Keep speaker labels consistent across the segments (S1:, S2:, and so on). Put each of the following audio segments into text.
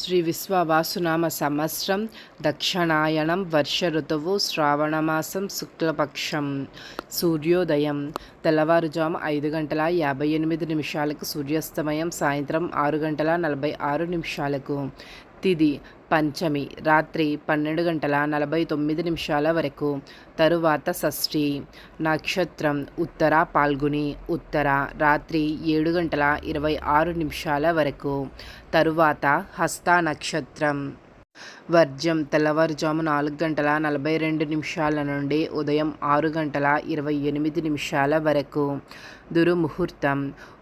S1: శ్రీ విశ్వవాసునామ సంవత్సరం దక్షిణాయనం వర్ష ఋతువు శ్రావణమాసం శుక్లపక్షం. సూర్యోదయం తెల్లవారుజాము 5:58 సూర్యాస్తమయం సాయంత్రం 6:46. తిథి పంచమి రాత్రి 12:49 వరకు. తరువాత షష్ఠి. నక్షత్రం ఉత్తర పాల్గుని ఉత్తర రాత్రి 7:26 వరకు. తరువాత హస్త నక్షత్రం. వర్జం తెల్లవారుజాము 4:42 నుండి ఉదయం 6:28 వరకు. దుర్ముహూర్తం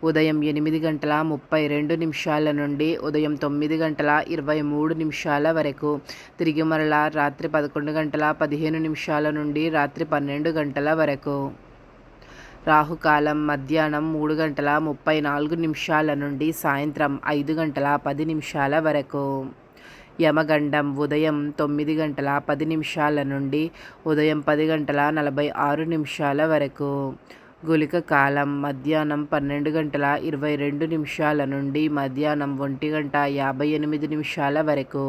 S1: ఉదయం 8:32 నుండి ఉదయం 9:23 వరకు. తిరిగి మరలా రాత్రి 11:15 నుండి రాత్రి 12 వరకు. రాహుకాలం మధ్యాహ్నం 3:34 నుండి సాయంత్రం 5:10 వరకు. యమగండం ఉదయం 9:10 నుండి ఉదయం 10:46 వరకు. గుళిక కాలం మధ్యాహ్నం 12:22 నుండి మధ్యాహ్నం 1:58 వరకు.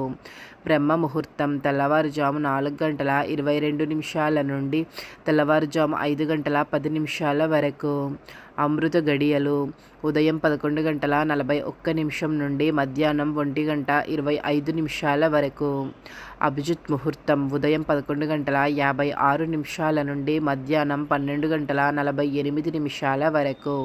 S1: బ్రహ్మ ముహూర్తం తెల్లవారుజాము 4:22 నుండి తెల్లవారుజాము 5:10 వరకు. అమృత గడియలు ఉదయం 11:41 నుండి మధ్యాహ్నం 1:25 వరకు. అభిజిత్ ముహూర్తం ఉదయం 11:56 నుండి మధ్యాహ్నం 12:48 వరకు.